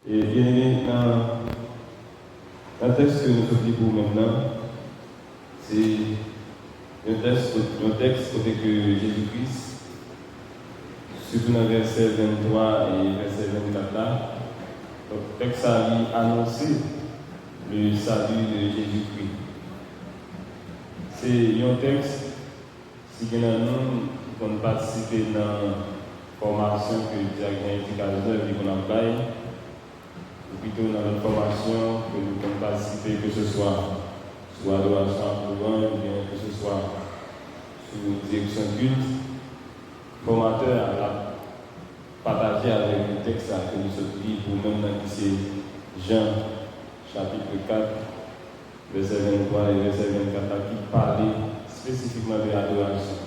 Et bien aimé, dans le texte que nous faisons pour maintenant, c'est un texte côté que Jésus-Christ, surtout dans le verset 23 et verset 24 là, donc le texte a annoncé le salut de Jésus-Christ. C'est un texte, si nous qui participer dans la formation que le directeur qu'on a fait, ou plutôt dans notre formation que nous pouvons participer, que ce soit sous adoration à courant, ou bien que ce soit sous direction culte, le formateur a partagé avec le texte que nous sommes dit pour même dans c'est Jean chapitre 4, verset 23 et verset 24 qui parlait spécifiquement de l'adoration.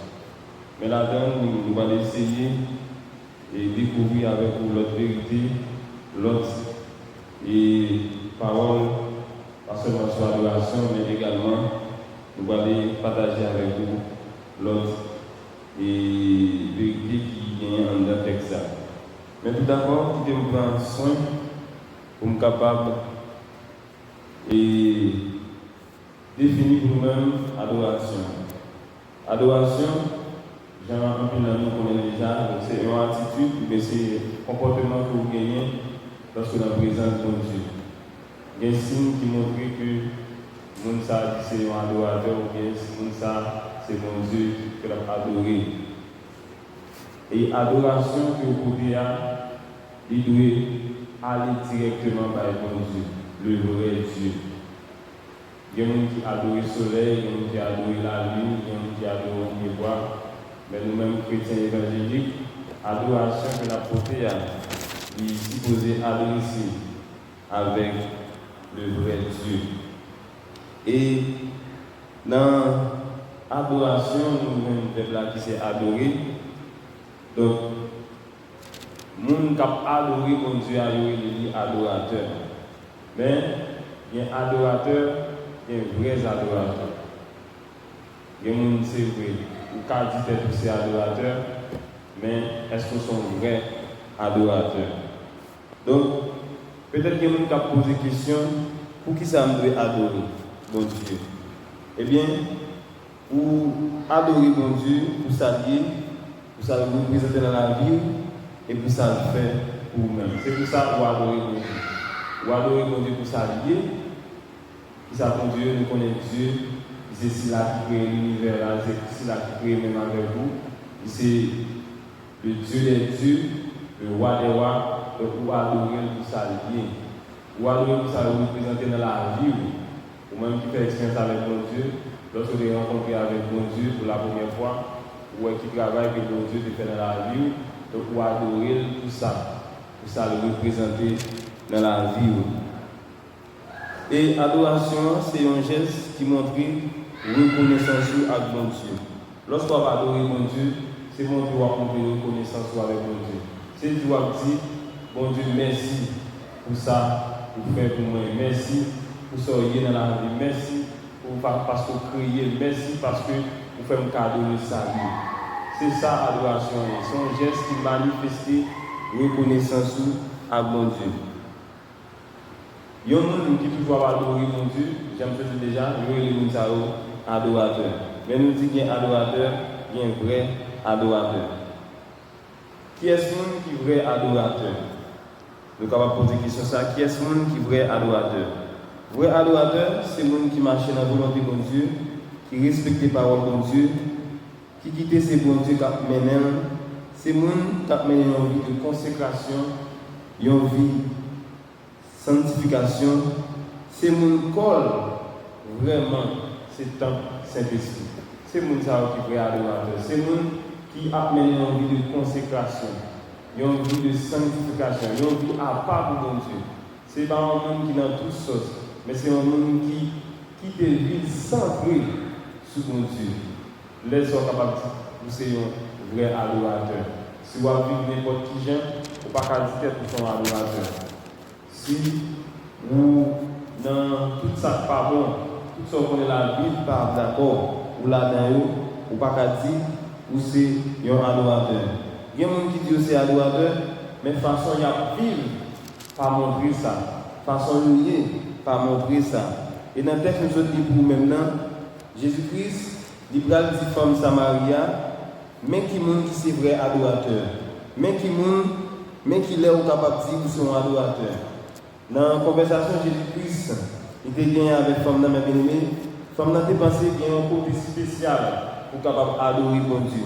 Mais là-dedans, nous allons essayer et découvrir avec vous l'autre vérité, l'autre et parole, pas seulement sur l'adoration, mais également nous allons partager avec vous l'autre et vérité qui vient en le texte. Mais tout d'abord, je vais me prendre soin pour me capable et définir pour nous-mêmes adoration. Adoration, j'ai un peu de nous connaît déjà, c'est une attitude, mais c'est un comportement que vous gagnez lorsque vous êtes présent de Dieu. Il y a un signe qui montre que mon ça c'est un adorateur ou bien mon ça c'est mon Dieu que l'on a adoré. Et adoration que vous pouvez il doit aller directement vers mon Dieu, le vrai Dieu. Il y a des gens qui adorent le soleil, il y a des gens qui adorent la lune, il y a des gens qui adorent le miroir. Mais nous-mêmes, chrétiens évangéliques, adoration que la portée il est supposé adorer avec le vrai Dieu. Et dans l'adoration, nous-mêmes, le peuple qui s'est adoré, donc, les gens qui adoré mon Dieu, il est adorateur. Mais il y a un adorateur, il y a un vrai adorateur. Il y a des gens qui c'est vrai. Ou quand dit que c'est adorateur, mais est-ce que sont vrais adorateurs? Donc, peut-être qu'il y a des gens qui posent des questions, pour qui ça me doit adorer, bon Dieu? Eh bien, pour adorer bon Dieu, pour s'allier, pour ça le représenter dans la vie, et pour ça le faire pour vous-même. C'est pour ça qu'on adorer bon Dieu. Ou adorer bon Dieu pour s'allier, qui ça bon Dieu, nous connaissons Dieu. C'est cela qui crée l'univers, c'est cela qui crée même avec vous. C'est le Dieu des dieux, le roi des rois, ou adorer pour s'allier. Ou adorer pour ça représenter dans la vie. Ou même qui fait expérience avec mon Dieu, lorsque vous rencontrez avec mon Dieu pour la première fois, ou qui travaille avec mon Dieu qui fait dans la vie, donc ou adorer pour ça le représenter dans la vie. Et adoration, c'est un geste qui montre reconnaissance avec mon Dieu. Lorsqu'on va adorer mon Dieu, c'est mon Dieu qui va montrer reconnaissance avec mon Dieu. C'est Dieu qui dit, bon Dieu, merci pour ça, pour faire pour moi. Merci pour ça, dans la vie. Merci parce que vous créez. Merci parce que vous faites un cadeau de salut. C'est ça, adoration. C'est un geste qui manifeste reconnaissance avec mon Dieu. Il y a des gens qui toujours adorer mon Dieu, j'aime ça déjà, il y a des gens adorateurs. Mais nous disons qu'il y a un adorateur, il y a un vrai adorateur. Qui est-ce qui est vrai adorateur? Nous allons poser la question ça. Qui est-ce qui est vrai adorateur? Vrai adorateur, c'est le monde qui marche dans la volonté de Dieu, qui respecte les paroles de Dieu, qui quitte ses bons dieux qui mènent. C'est le monde qui mène une vie de consécration, une vie sanctification, c'est mon col vraiment, c'est temps Saint-Esprit. C'est mon qui est vrai adorateur. C'est mon qui amène une vie de consécration, une vie de sanctification, une vie à part pour mon Dieu. C'est pas un monde qui est dans toutes choses, mais c'est un monde qui te vit centré sur mon Dieu. Les gens sont capables de dire, vous êtes un vrai adorateur. Si vous vivez n'importe qui gens, vous ne pouvez pas dire que vous êtes un adorateur. Si ou dans tout ça pas bon, tout ça qu'on est la Bible pas d'accord, ou là-dedans, ou pas qu'à dire, ou c'est un adorateur. Il y a des gens qui disent que c'est adorateur, mais de toute façon, il y a vivre pas montrer ça. Façon liée, pas montrer ça. Et dans le texte, nous sommes dit pour maintenant, Jésus-Christ, il dit femme Samaria, mais qui monde qui c'est vrai adorateur. Mais qui l'est capable de dire qu'ils sont adorateurs. Dans la conversation, Jésus-Christ, il était bien avec femme dans mes bien-aimés. Femme n'a pas pensé qu'il y a un côté spécial pour capable adorer bon Dieu.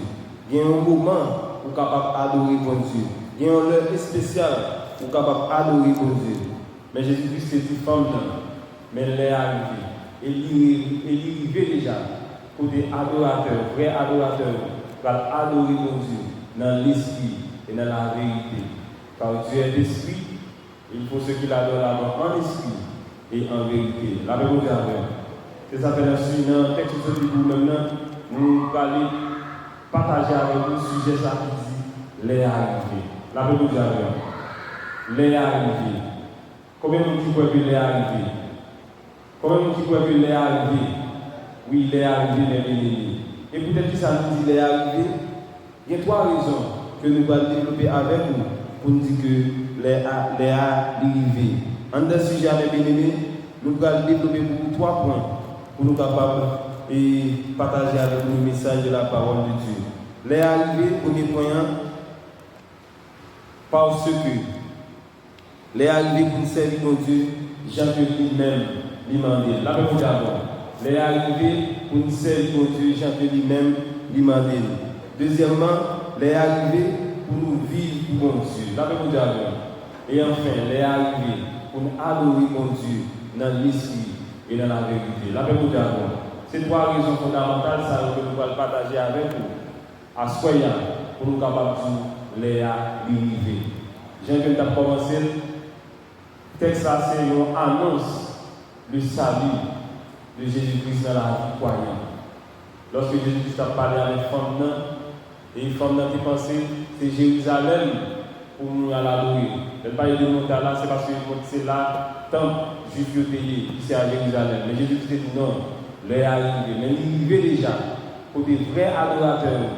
Il y a un moment pour capable adorer bon Dieu. Il y a un lieu spécial pour capable adorer bon Dieu. Mais Jésus-Christ c'est une femme là, mais elle est arrivée. Elle est arrivée déjà côté adorateur, vrai adorateur, pour adorer bon Dieu dans l'esprit et dans la vérité. Car Dieu est l'esprit, il faut ceux qui l'adorent en esprit et en vérité. La même chose. C'est ça que dans le texte de vous maintenant, nous allons partager avec vous le sujet ça qui dit les arrivées. La même chose. Les arrivées. Combien de gens peuvent les arrivées? Combien de gens peuvent les arrivées? Oui, les arrivées, les bénis. Et peut-être que ça nous dit les arrivées. Il y a trois raisons que nous allons développer avec vous pour nous dire que les arrivées. En ce sujet, les bénis, nous allons développer pour trois points pour nous capables de partager avec vous le message de la parole de Dieu. Les arrivées, premier point, parce que les arrivées pour nous servir mon Dieu, Jean que lui-même lui demandé. La même chose avant. Les arrivées pour nous servir mon Dieu, Jean que lui-même lui demandé. Deuxièmement, les arrivées pour nous vivre pour mon Dieu. La même chose avant. Et enfin, les arrivées pour nous adorer mon Dieu dans l'esprit et dans la vérité. La même chose avant. C'est trois raisons fondamentales ça, que nous allons partager avec vous. À ce point, pour nous capables de les arriver. J'aimerais commencer. Le texte là, c'est une annonce du salut de Jésus-Christ dans la vie croyante. Lorsque Jésus-Christ a parlé avec les femmes, et les femmes qui pensaient c'est Jérusalem pour nous l'adorer. Elle parle de monter là, c'est parce que c'est là, tant juif payé, c'est à Jérusalem. Mais Jésus-Christ dit non, les arrivé. Mais il arrivé déjà pour des vrais adorateurs,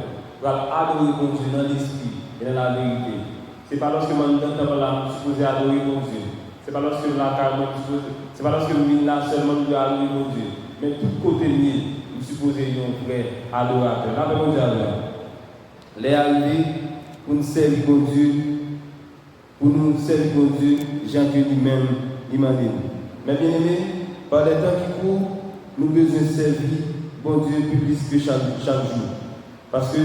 pour adorer mon Dieu dans l'esprit et dans la vérité. Ce n'est pas lorsque nous sommes là, nous supposons adorer mon Dieu. Ce n'est pas lorsque nous c'est pas lorsque nous sommes là seulement nous adorer mon Dieu. Mais tout côté de nous supposons être vrais adorateurs. Là, nous allons les arriver pour nous servir mon Dieu, pour nous servir mon Dieu, Jean que lui-même demandé. Mais bien aimé, par les temps qui courent, nous devons besoin de servir bon Dieu plus que chaque jour. Parce que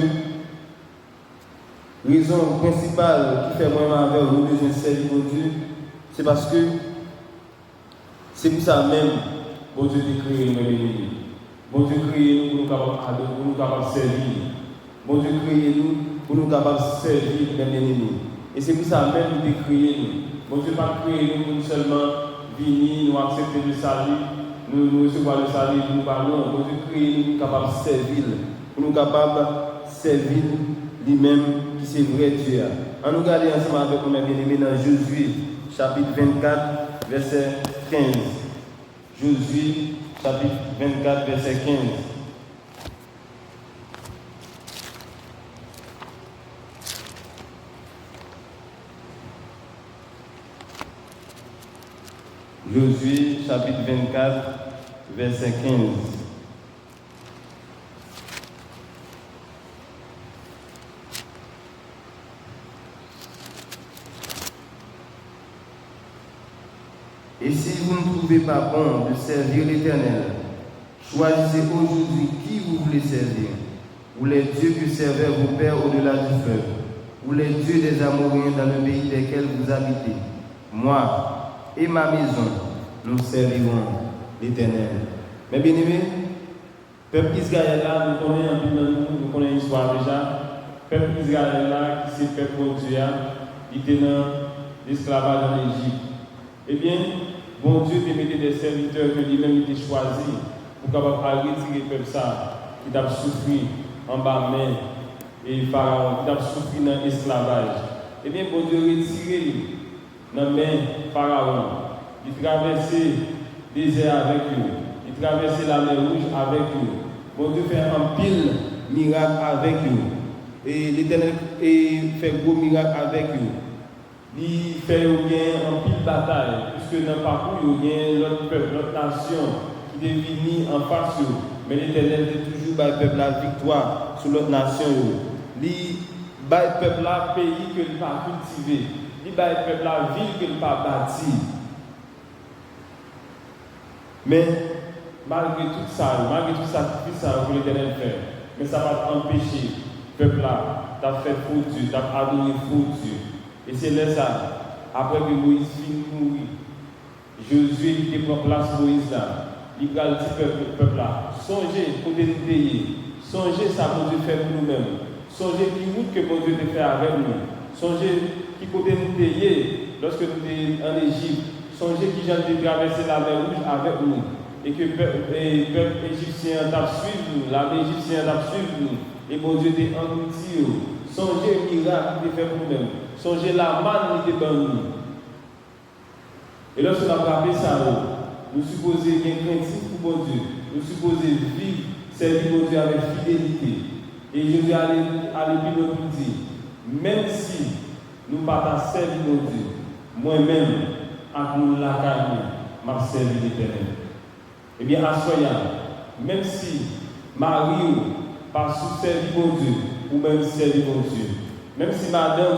la raison principale qui fait moi avec nous besoin de servir mon Dieu, c'est parce que c'est pour ça même bon Dieu a créé nous. Bon Dieu a créé nous pour nous capables de servir. Bon Dieu a créé nous pour nous capables de servir les ennemis. Et c'est pour ça même qu'il a créé nous. Bon Dieu n'a pas créé nous pour seulement venir, nous accepter le salut, nous recevoir le salut, nous parlons. Bon Dieu a créé nous pour nous capables de servir. Pour nous capables de servir lui-même qui c'est vrai Dieu. On nous regarde ensemble avec nous, bien-aimés, dans Josué, chapitre 24, verset 15. Josué, chapitre 24, verset 15. Josué, chapitre 24, verset 15. Et si vous ne trouvez pas bon de servir l'Éternel, choisissez aujourd'hui qui vous voulez servir, ou les dieux que servaient vos pères au-delà du fleuve, ou les dieux des Amoréens dans le pays desquels vous habitez. Moi et ma maison, nous servirons l'Éternel. Mais bien aimé, peuple Israël là, nous connaissons l'histoire déjà. Peuple Israël là, qui c'est peuple de Dieu, il était dans l'esclavage en Égypte. Eh bien, bon Dieu te mettait des serviteurs que lui-même était choisi pour capable retirer le peuple ça, qui t'a souffert en bas main et Pharaon, qui t'a souffert dans l'esclavage. Eh bien, bon Dieu retiré dans la main Pharaon. Il traversait le désert avec eux. Il traversait la mer Rouge avec eux. Bon Dieu fait un pile miracle avec eux. Et l'Éternel fait gros miracle avec eux. il fait en pile bataille, puisque dans le parcours, il y a l'autre peuple, l'autre nation qui est venue en face. Mais l'Éternel dit toujours le peuple la victoire sur l'autre nation. Il bat le peuple la pays que il pas cultivé. Il bat le peuple la ville que il pas bâti. Mais malgré tout ça, malgré tout sacrifice que l'Éternel fait, mais ça va empêcher le peuple là d'avoir fait faux Dieu, d'avoir adoré faux Dieu. Et c'est là ça, après que Moïse finit de mourir, Josué il prend place Moïse là. Il va dire peuple là, songez pour nous payer, songez ça que Dieu fait pour nous-mêmes, songez qui route que mon Dieu te fait avec nous, songez qui côté nous payer lorsque nous étions en Égypte, songez qui j'ai traversé la mer Rouge avec nous, et que le peuple égyptien t'a suivi nous, l'armée égyptienne t'a suivi nous, et mon Dieu t'a englouti, songez le miracle qu'il fait pour nous-mêmes, songez la manne qui était dans nous. Et lorsque nous avons rappelé ça, nous supposons bien craintif pour mon Dieu. Nous supposons vivre, servir mon Dieu avec fidélité. Et je vais aller plus loin pour dire, même si nous ne pas servir mon Dieu, moi-même, à nous la carne, m'a servi l'Éternel. Eh bien, à Soya, même si Marie pas sous-servir mon Dieu, ou même servir mon Dieu, même si madame,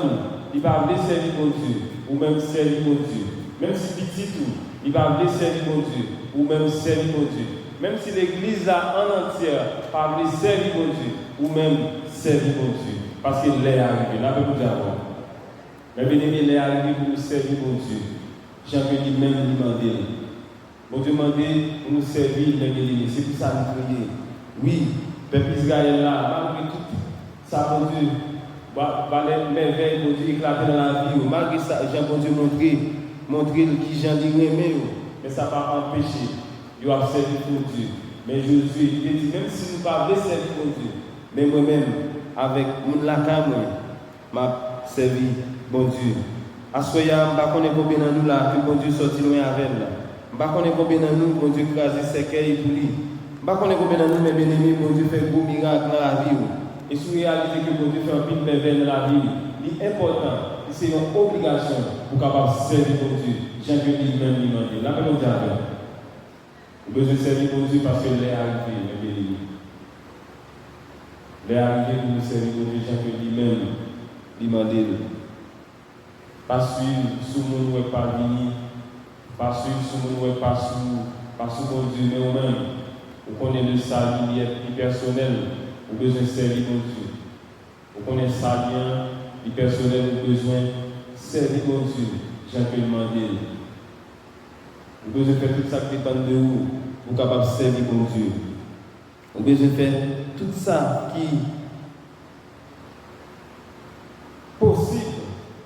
il va venir servir mon Dieu, ou même servir mon Dieu, même si petit tout, il va venir servir mon Dieu, ou même servir mon Dieu. Même si l'église là en entière va venir servir mon Dieu, ou même servir mon Dieu. Parce qu'il est arrivé, là, peut vous avoir. Mais bien aimé, il est arrivé pour nous servir mon Dieu. Jean-Pierre lui-même lui demandé. Mon Dieu demandé pour nous servir, c'est pour ça que nous prions. Oui, peuple Israël là, malgré tout ça, mon Dieu, les merveilles, mon Dieu, éclater dans la vie, malgré ça, Jean, mon Dieu, montrer qui Jean dit aimer, mais ça va empêcher. Il va servir pour Dieu. Mais Josué, il dit, même si nous ne pouvons pas servir pour Dieu, mais moi-même, avec mon lacan, m'a servi bon Dieu. À ce moment-là, je ne sais pas combien de nous là, que bon Dieu sorti loin avec là. Je ne sais pas combien de nous, bon Dieu crase ses cueils pour lui. Je ne sais pas combien de nous, mes bien-aimés, bon Dieu fait un beau miracle dans la vie. Et si vous réalisez que bon Dieu fait un pile merveille dans la vie, il est important, c'est une obligation pour capable servir bon Dieu. Jean-Pierre lui-même lui demande. Là, nous avons besoin de servir bon Dieu parce qu'il est arrivé, mes bien-aimés. Il est arrivé pour nous servir bon Dieu, Jean-Pierre lui-même lui demande. Pas suivre sous mon oué pas venir, pas suivre sous mon oué pas sous bon Dieu, mais au même, vous connaissez le salut personnel, vous besoin de servir bon Dieu. Vous connaissez ça bien, le personnel, vous besoin de servir bon Dieu. J'ai pu demander. Vous besoin de faire tout ça qui dépend de vous, pour capable de servir bon Dieu. Vous besoin de faire tout ça qui est possible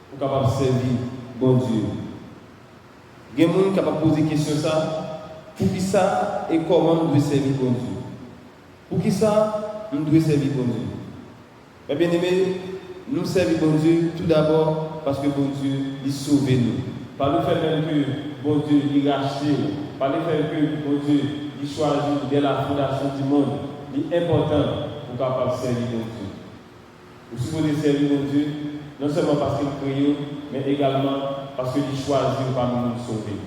pour capable de servir bon Dieu. Il y a des gens qui peuvent poser des questions ça. Pour qui ça et comment nous devons servir bon Dieu? Pour qui ça nous devons servir bon Dieu? Mais bien aimé, nous servons bon Dieu tout d'abord parce que bon Dieu il sauve nous. Par le fait même que bon Dieu il racheté, par le fait que bon Dieu il choisit dès la fondation du monde, il est important pour capable servir bon Dieu. Vous supposez servir bon Dieu non seulement parce qu'il prie, mais également parce qu'il choisit parmi nous sauver.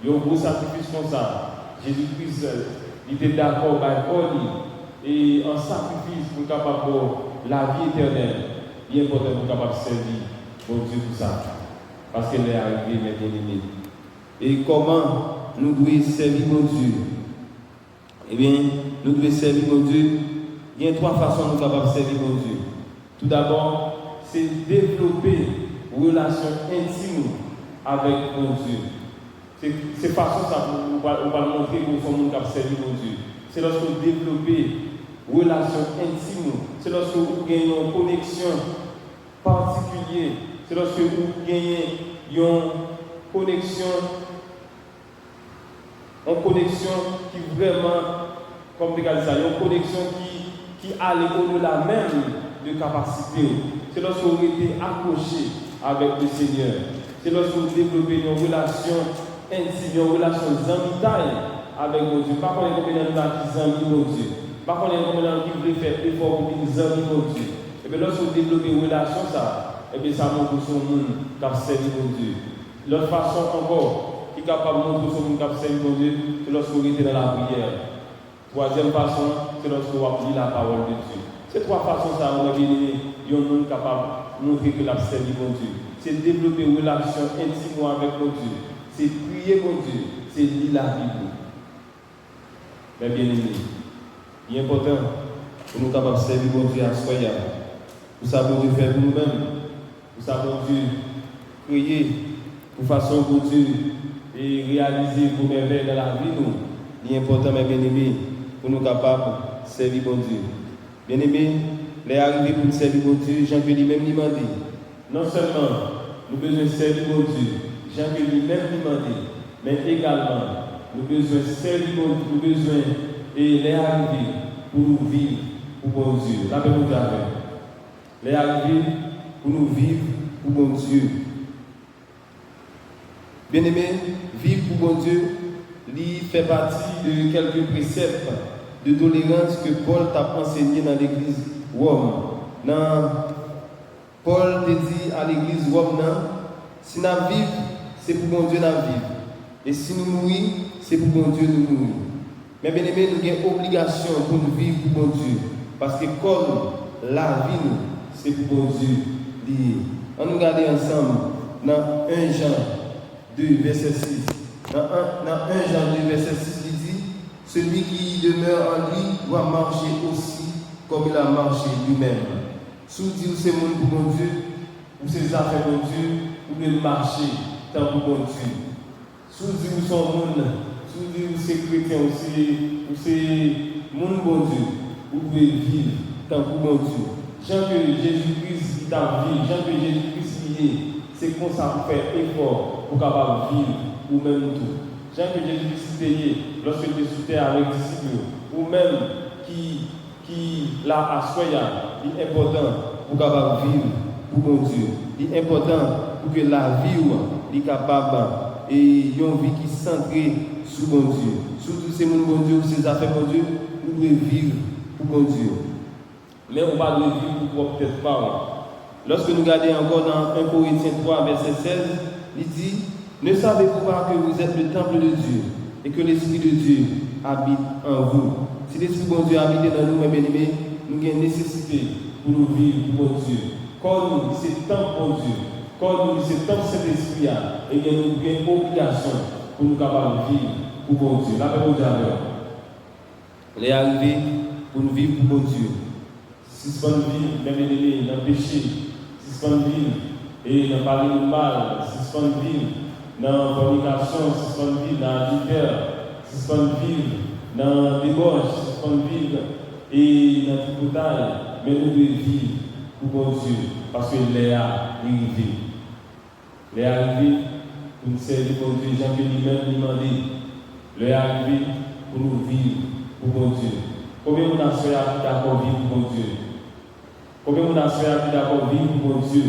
Il y a un gros sacrifice comme ça. Jésus-Christ, il était d'accord avec lui et en sacrifice pour capable la vie éternelle. Il est important pour capable servir bon Dieu pour ça. Parce qu'il est arrivé, mes bien-aimés. Et comment nous devons servir mon Dieu? Eh bien, nous devons servir mon Dieu. Il y a trois façons de nous capables de servir mon Dieu. Tout d'abord, c'est développer une relation intime avec mon Dieu. C'est façon ça on va montrer qu'on sommes capables de servir mon Dieu. C'est lorsque vous développez une relation intime. C'est lorsque vous gagnez une connexion particulière. C'est lorsque vous gagnez une connexion qui vraiment, comme vous ça, une connexion qui a au-delà même de capacité. C'est lorsque vous êtes accroché avec le Seigneur. C'est lorsque vous développez une relation intime, une relation d'amitié avec mon Dieu. Pas qu'on est combien de gens qui aiment mon Dieu. Pas qu'on est combien de gens qui veulent faire effort pour qu'ils aiment mon Dieu. Et bien lorsque vous développez une relation, ça, et bien ça montre son monde qui a servi mon Dieu. L'autre façon encore, qui est capable de montrer son monde qui a servi mon Dieu, c'est lorsqu'on était dans la prière. Troisième façon, c'est lorsqu'on va lire la parole de Dieu. Ces trois façons, ça on a bien aimé, il y a un monde capable de montrer que l'a servi mon Dieu. C'est développer une relation intime avec mon Dieu. C'est prier mon Dieu. C'est lire la Bible. Mais bien aimé, il est important pour nous capables de servir mon Dieu à soi. Pour ça, bon Dieu faire pour nous-mêmes. Pour ça, bon Dieu prier pour façon pour Dieu et réaliser vos merveilles dans la vie. Il est important, mes bien-aimés, pour nous capables de servir mon Dieu. Bien-aimés, les arrivés pour nous servir mon Dieu, Jean-Pierre lui-même lui demandé. Non seulement nous besoin de servir mon Dieu, Jean-Pierre lui-même lui demandé, mais également nous besoin de servir mon Dieu, nous besoin et les arrivés pour nous vivre pour mon Dieu. La paix nous avec. Les arrivés pour nous vivre pour mon Dieu. Bien-aimés, vivre pour mon Dieu, lui fait partie de quelques préceptes de tolérance que Paul t'a enseigné dans l'église Rome. Paul te dit à l'église Rome, si nous vivons, c'est pour mon Dieu nous vivre. Et si nous mourons, c'est pour mon Dieu nous mourir. Mais bien aimé, nous avons obligation pour nous vivre pour mon Dieu. Parce que comme la vie, c'est pour mon Dieu lié. On nous regarde ensemble dans 1 Jean 2, verset 6. Dans 1 Jean 2, verset 6, il dit, celui qui demeure en lui doit marcher aussi comme il a marché lui-même. Si vous dites c'est mon pour mon Dieu, ou c'est affaires pour Dieu, ou bien marcher tant pour mon Dieu. Si vous dites son monde, si vous dites c'est chrétien, ou c'est mon bon Dieu, vous pouvez vivre tant pour mon Dieu. Jean que Jésus-Christ est en vie, Jean que Jésus-Christ est, c'est qu'on s'en fait effort pour capable vivre ou même tout. Jean que Jésus-Christ est lorsque il est sous terre avec les disciples, ou même qui l'a assoyé, il est important pour capable vivre pour mon Dieu. Il est important pour que la vie soit capable et une vie qui est centrée sur mon Dieu. Surtout c'est mon bon Dieu, ces affaires mon Dieu, vous devez vivre pour mon Dieu. Mais on va vivre pour peut-être pas. Lorsque nous regardons encore dans 1 Corinthiens 3, verset 16, il dit, ne savez-vous pas que vous êtes le temple de Dieu et que l'Esprit de Dieu habite en vous? Si l'Esprit de Dieu habite dans nous, mes bien-aimés, nous avons une nécessité pour nous vivre pour Dieu. Quand nous, c'est temps pour Dieu. Quand nous, c'est temps cet esprit, et bien nous avons une obligation pour nous capables de vivre pour Dieu. La paix pour Dieu. Les arrivés pour nous vivre pour Dieu. Si ce qu'on vit, même aimés, dans le péché, si ce qu'on vit, et dans parler de mal, si ce qu'on vit, dans la fornication, si ce qu'on vit, dans l'adultère, si ce qu'on vit, dans la débauche, si ce qu'on vit, et dans le tripotage, mais nous devons vivre pour mon Dieu, parce que les arrivés. Les arrivés pour nous servir pour Dieu, Jean que lui-même lui demandé. Les arrivés pour nous vivre pour mon Dieu. Combien de nations sont d'accord vivre pour mon Dieu? Combien de nations sont d'accord vivre pour mon Dieu?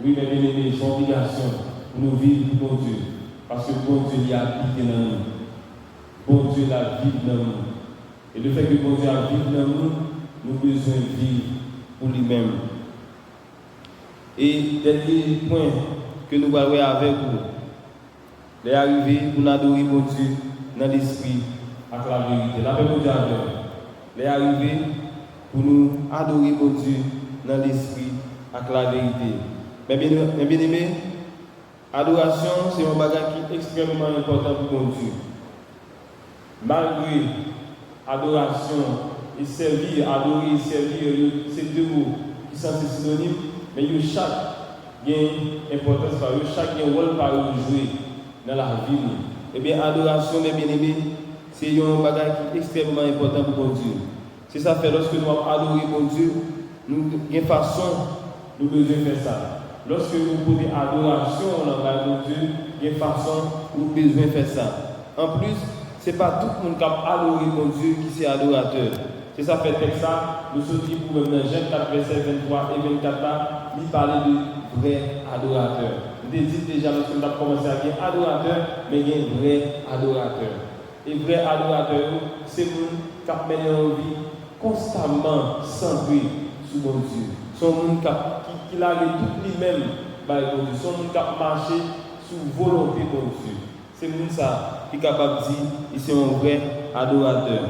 Oui, mes bien-aimés, c'est une obligation pour nous vivre pour mon Dieu. Parce que bon Dieu y a habité dans nous. Bon Dieu l'a vivre dans nous. Et le fait que bon Dieu a vivre dans nous, nous avons besoin de vivre pour lui-même. Et dernier point que nous allons voir avec vous, les arrivés pour adorer mon Dieu dans l'esprit avec la vérité. La paix pour Dieu avec nous. Les arrivés pour nous adorer mon Dieu dans l'esprit avec la vérité. Mais bien aimé, adoration, c'est un bagage qui est extrêmement important pour mon Dieu. Malgré adoration et servir, adorer et servir, c'est deux mots qui sont synonymes, mais chaque a une importance par eux, chaque a un rôle par eux jouer dans la vie. Eh bien, adoration, mes bien-aimés, c'est un bagage qui est extrêmement important pour mon Dieu. C'est ça fait lorsque nous adorons mon Dieu, nous avons une façon, nous devons faire ça. Lorsque nous posons adoration envers mon Dieu, il y a une façon, nous devons faire ça. En plus, ce n'est pas tout le monde qui a adoré mon Dieu qui est adorateur. C'est ça fait avec ça, nous sommes pour même dans Jean 4, verset 23 et 24, il parlait de vrai adorateur. Nous avons dit déjà, lorsque nous avons commencé à dire adorateur, mais il y a un vrai adorateur. Et vrai adorateur, c'est nous qui mènent en vie constamment centré sur mon Dieu. C'est un monde qui qui a tout lui-même, bon Dieu, son monde qui a marché sous volonté, bon Dieu. C'est monde ça qui est capable de dire, il c'est un vrai adorateur.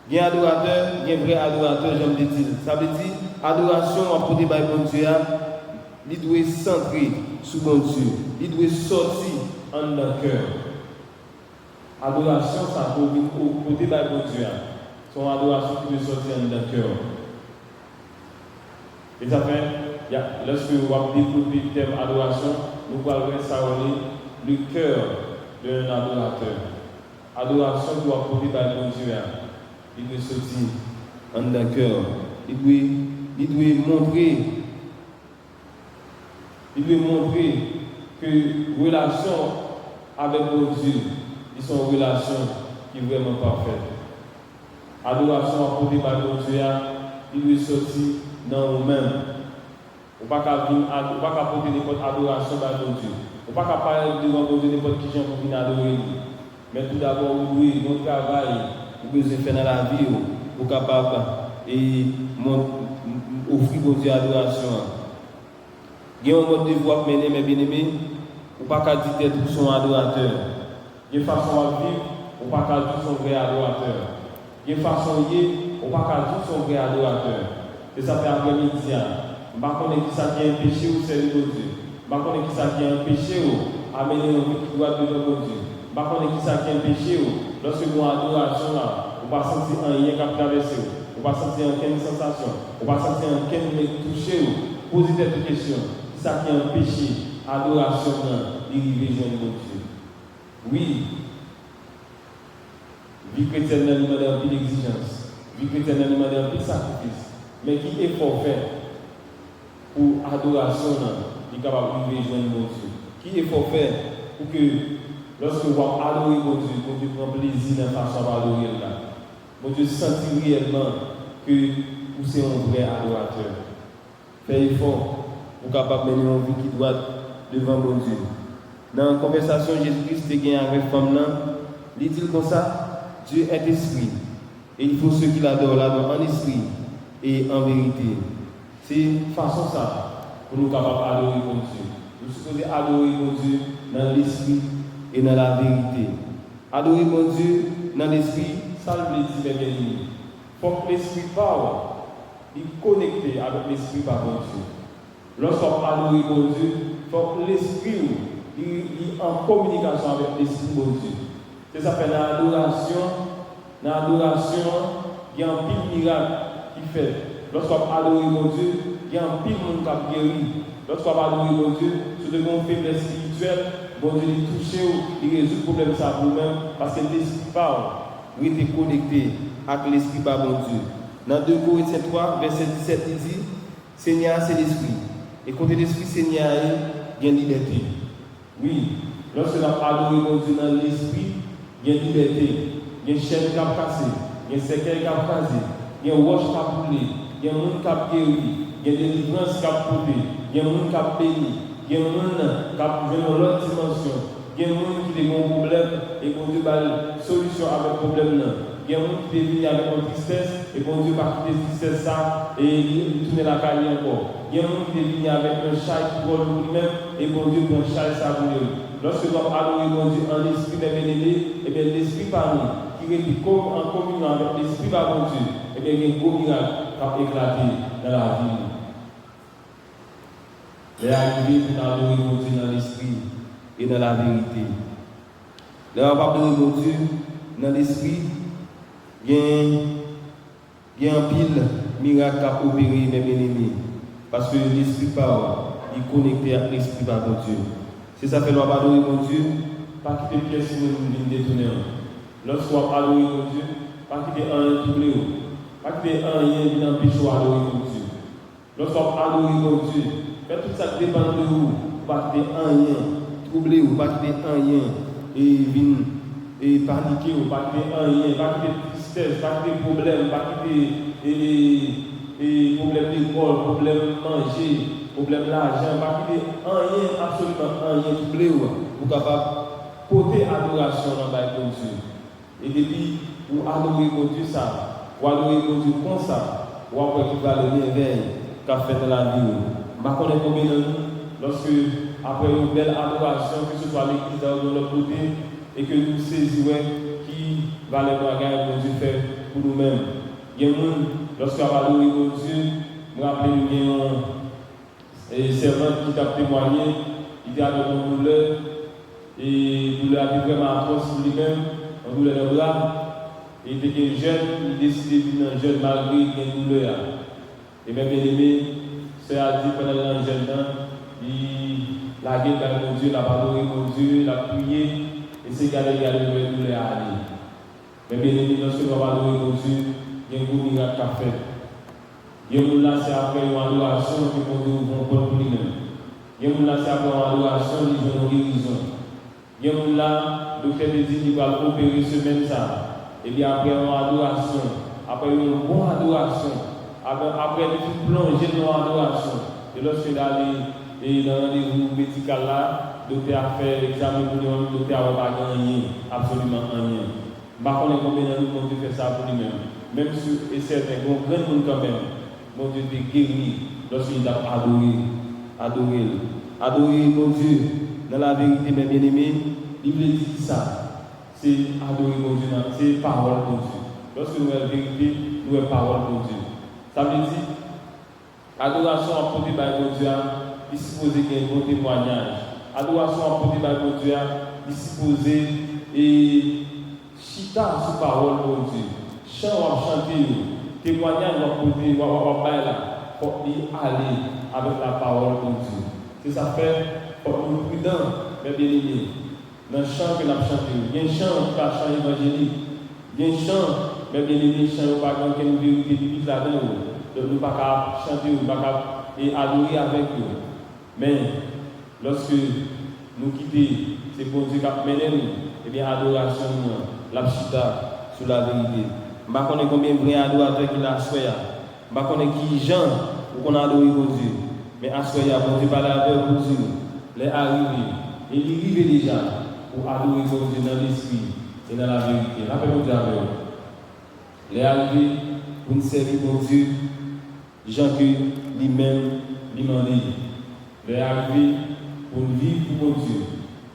Il y a un adorateur, il y a un vrai adorateur, j'aime le dire. Ça veut dire, adoration apportée par bon Dieu, il doit centrer sur bon Dieu. Il doit sortir en le cœur. Adoration, ça au côté par bon Dieu. Son adoration qui doit sortir en le cœur. Et ça fait, lorsque vous avez développé le thème adoration, nous allons savoir le cœur d'un adorateur. Adoration doit apporter par bon Dieu. Il doit sortir en le cœur. Il doit montrer que relation avec mon Dieu, ils sont une relation qui est vraiment parfaite. Adoration apportée par mon Dieu, il doit sortir dans nous-mêmes. On ne peut pas apporter n'importe adoration par mon Dieu. On ne peut pas parler devant mon Dieu n'importe qui pour venir adorer. Mais tout d'abord, oui, notre travail, nous devons faire dans la vie, pour capable et offrir mon Dieu adoration. Il y a un mode de voix mener mes bien-aimés, ou pas qu'à dire que son adorateur. Il y a une façon à vivre, ou pas qu'à dire son vrai adorateur. Il y a une façon de vivre, ou pas qu'à dire son vrai adorateur. Et ça fait après-midi. Je ne sais pas qui ça qui est un péché ou c'est de Dieu. Je ne sais pas qui ça qui est un péché ou amener un vie qui doit devant Dieu. Je ne sais pas qui ça qui est un péché ou lorsque nous adoration là, on va sentir un lien qui a traversé, on va sentir aucune sensation, on va sentir aucun toucher ou poser des questions. Ça qui est un péché, adoration, il arrive jeune de Dieu. Oui, vie chrétienne n'a demandé un peu d'exigence, vie chrétienne n'a demandé un peu de sacrifice, mais qui est fort fait pour adoration, il est capable de vivre jeune de Dieu. Qui est fort fait pour que lorsque vous adorez mon Dieu prend plaisir dans la façon d'adorer là. Mon Dieu sentit réellement que vous êtes un vrai adorateur. Faites effort. Pour capable de mener une vie qui doit devant mon Dieu. Dans la conversation, Jésus-Christ est gagné avec la femme, il dit comme ça, Dieu est esprit. Et il faut ceux qui l'adorent en esprit et en vérité. C'est une façon ça pour nous capables d'adorer mon Dieu. Nous sommes adorer mon Dieu dans l'esprit et dans la vérité. Adorer mon Dieu dans l'esprit, ça le dit mes bien-aimés. Il faut que l'esprit parle, il est connecté avec l'esprit par mon Dieu. Lorsqu'on adore mon Dieu, il faut que l'esprit est en communication avec l'esprit de Dieu. C'est ça fait dans l'adoration, il y a un pile miracle qui fait. Lorsqu'on adore mon Dieu, il y a un pile monde qui a guéri. Lorsqu'on adore mon Dieu, sur de mon faiblesse spirituelle, bon Dieu il touche, il résout le problème ça pour vous-même, parce que l'esprit parle. Vous êtes connecté avec l'esprit par mon Dieu. Dans 2 Corinthiens 3, verset 17, il dit, Seigneur, c'est l'esprit. Et quand l'esprit Seigneur, il y a une liberté. Oui, lorsque nous adorons mon Dieu dans l'esprit, il y a une liberté. Il y a une chaîne qui a cassé, il y a un cercueil qui a cassé, il y a un roche qui a brûlé, il y a un monde qui a guéri, il y a des livrances qui a porté, il y a un monde qui a béni, il y a un monde qui a vu dans l'autre dimension, il y a un monde qui a un problème et qu'on Dieu a une solution avec le problème là. Il y a un monde qui est venu avec une tristesse et bon Dieu va quitter cette tristesse ça et il tourne la carrière encore. Il y a un monde qui est venu avec un chai qui vole lui-même et bon Dieu prend un chai ça pour lui. Lorsque nous adorons mon Dieu en esprit des bénédicts, et bien l'esprit par nous, qui est en communion avec l'esprit par mon Dieu, et bien il y a un gros miracle qui a éclaté dans la vie. Les arrivés pour adorer mon Dieu dans l'esprit et dans la vérité. Les adorer mon Dieu dans l'esprit, il y a un pile miracle à opérer, mes bien-aimés. Parce que l'esprit parle, il est connecté avec l'esprit par mon Dieu. C'est ça que nous adorer mon Dieu, pas quitter pièce si nous voulons détourner. Lorsqu'on adore mon Dieu, pas quitter un troublé, pas quitter un rien qui empêche d'adorer mon Dieu. Lorsqu'on adore mon Dieu, faites tout ça qui dépend de vous, pas quitter un rien, troublé ou pas quitter un rien, et paniquer ou pas quitter un rien, pas quitter tristesse, pas quitter problème, pas quitter problème d'école, problème manger. Problème l'argent, pas quitter rien, absolument rien, troublé ou capable de porter adoration dans le Dieu. Et depuis, pour adorer mon Dieu ça, pour adorer mon Dieu comme ça, pour après qu'il va le merveille qu'a fait dans la vie, Je connais combien de nous, lorsque, après une belle adoration, que ce soit l'église de l'autre côté, et que nous saisissons qui va les bagages que Dieu fait pour nous-mêmes. Il y a des gens, lorsqu'on va adorer Dieu, je me rappelle un servant qui t'a témoigné, il était avec une douleur, et il a été vraiment atroce pour lui-même, une douleur de bras. Il était jeune, il décidait de venir jeune malgré qu'il ait une douleur. Et même bien aimé, c'est à dire pendant le jeune temps, il a guéri par mon Dieu, il a pardonné mon Dieu, il a prié, et c'est garder le douleur à aller. Mais bien aimé, lorsque nous avons adoré mon Dieu, il y a un gros miracle qu'a fait. Il y a un là, c'est après une adoration que mon Dieu va pour lui-même. Il y a un là, c'est après une adoration, il va une guérison. Il y a un là, le docteur dit qu'il va opérer ce même ça. Et bien après une adoration, après une bonne adoration, après une plongée dans l'adoration, et lorsque il a allé dans le rendez-vous médical là, le docteur a fait l'examen pour lui, le docteur n'a pas gagné, absolument rien. Je ne sais pas combien de nous ont fait ça pour lui-même. Même si certains grand monde quand même, mon Dieu est guéri lorsqu'il a adoré mon Dieu. Dans la vérité, mes bien-aimés, il veut dire ça. C'est adorer mon Dieu, c'est parole de Dieu. Lorsque nous avons la vérité, nous avons parole de Dieu. Ça veut dire, adoration apportée par mon Dieu, il suppose qu'il y ait un bon témoignage. Adoration apportée par mon Dieu, il suppose et chita sous parole de Dieu. Chant ou chanter, témoignage ou apporter, ou là, pour y aller avec la parole de Dieu. C'est ça fait, pour nous prudents, mais bien aimés. Dans le chant que nous avons chanté, il y a un chant qui va chanter évangélique. Il y a un chant, mais bien aimé, chant qui va chanter une vérité divine là-dedans. Donc nous ne pouvons pas chanter, nous ne pouvons pas adorer avec eux. Mais lorsque nous quittons, c'est pour Dieu qui a mené nous, et bien adoration, la chita sur la vérité. Je ne sais pas combien de vrais adorateurs qu'il a à soi. Je ne sais pas qui gens qu'on a adoré pour Dieu. Mais à soi, bon Dieu parle avec vous, les arrivés. Et il arrive déjà pour adorer mon Dieu dans l'esprit et dans la vérité. Rappelez-vous de la vérité. Les arrivés pour nous servir mon Dieu, Jean que lui-même lui m'a dit. Les arrivés pour nous vivre pour mon Dieu.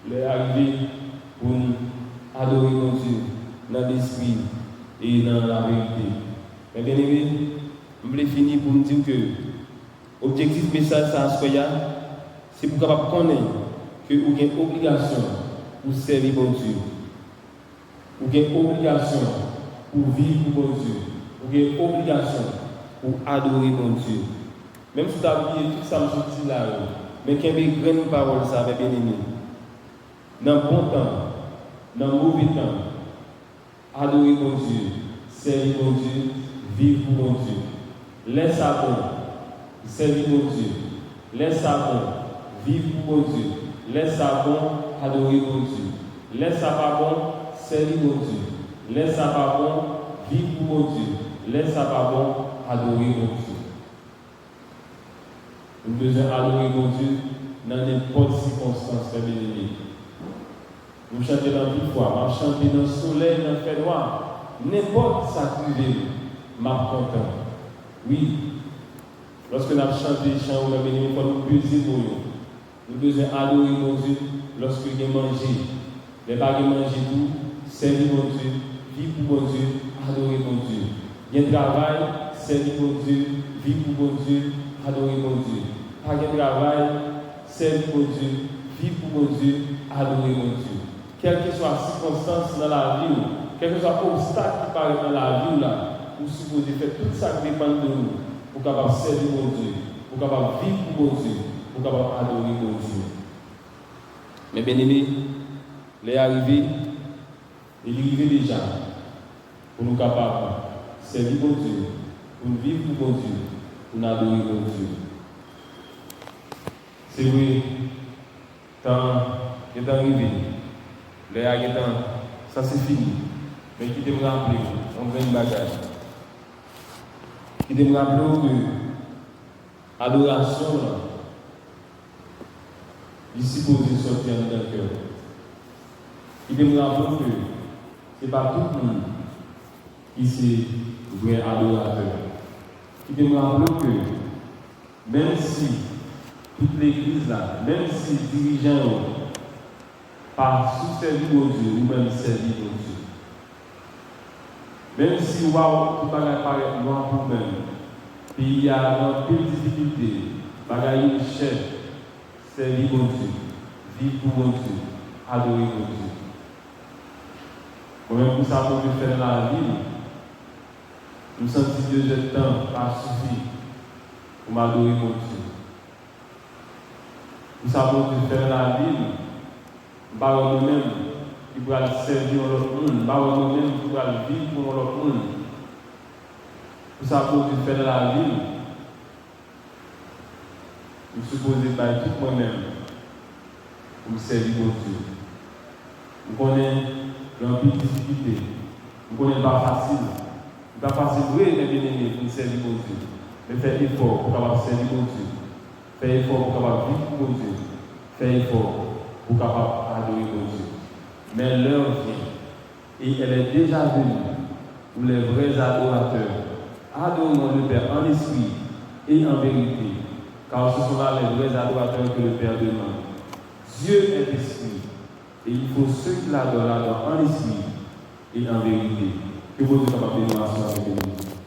Les arrivés pour nous adorer mon Dieu dans l'esprit et dans la vérité. Mais bien aimé, je voulais finir pour nous dire que l'objectif message à Soya, c'est pour capable connaître que vous avez une obligation pour servir mon Dieu. Vous avez une obligation pour vivre pour mon Dieu. Vous avez une obligation pour adorer mon Dieu. Même si vous avez oublié tout ça, je dis là, mais qu'il y ait une grande parole, ça va bien aimé. Dans le bon temps, dans le mauvais temps, adorer mon Dieu, servir mon Dieu, vivre pour mon Dieu. Laisse ça bon, servir mon Dieu. Laisse ça bon, vivre pour mon Dieu. Laisse ça bon, adorer mon Dieu. Laisse ça pas bon, servir mon Dieu. Laisse ça pas bon, vivre pour mon Dieu. Laisse ça pas bon, adorer mon Dieu. Nous devons adorer mon Dieu dans n'importe circonstance, bien aimé. Nous chantons dans toute fois, nous chantons dans le soleil, dans le fait noir. N'importe ça qui vient, je suis content. Oui, lorsque nous chantons les chants, nous devons peser pour nous. Nous devons adorer mon Dieu lorsque nous avons mangé. Les bagues manger tout, servir mon Dieu, vivre pour mon Dieu, adorer mon Dieu. Il y a un travail, servir mon Dieu, vivre pour mon Dieu, adorer mon Dieu. Pas de travail, servir mon Dieu, vivre pour mon Dieu, adorer mon Dieu. Quelle que soit la circonstance dans la vie, quel que soit l'obstacle qui paraît dans la vie, vous supposez faire tout ça qui dépend de nous pour capable servir mon Dieu, pour capable vivre pour mon Dieu, pour capable adorer mon Dieu. Mais bien aimé, les arrivés, il arrive déjà pour nous capables de servir mon Dieu, pour nous vivre pour mon Dieu, pour nous adorer mon Dieu. C'est vrai, quand il est arrivé, les arrivés, ça c'est fini. Mais qui te me rappeler, on vient de bagage. Qui te me rappeler que l'adoration, il suppose sortir dans le cœur. Qui te me rappeler que ce n'est pas tout le monde qui est vrai adorateur. Qui te me rappeler que même si toute l'église là, même si les dirigeants par sous-servi au Dieu, ou même servi au Dieu. Même si waouh, tout bagage paraît loin pour même, puis il y a une pile difficulté, bagage cher, servir au Dieu, vivre pour mon Dieu, adorer mon Dieu. Moi-même, pour ça, pour faire la vie, je me sens que Dieu de temps pas suffi pour m'adorer mon Dieu. Pour ça, pour faire la vie, je ne même qui pourra servir l'autre monde, je ne même qui pourra vivre pour l'autre monde. Pour ça, pour faire la vie, je suppose que tout moi-même pour me servir mon Dieu. Vous connaissez une petite difficulté, vous connaissez pas facile. Ce n'est pas facile, oui, mais bien aimé, pour servir mon Dieu. Mais faire effort pour pouvoir servir mon Dieu. Faire effort pour pouvoir vivre pour mon Dieu. Faire effort pour pouvoir adorer mon Dieu. Mais l'heure vient, et elle est déjà venue, pour les vrais adorateurs. Adorons le Père en esprit et en vérité, car ce sont là les vrais adorateurs que le Père demande. Dieu est esprit, et il faut ceux qui l'adorent en esprit et en vérité. Que vous êtes capable de nous assurer avec nous.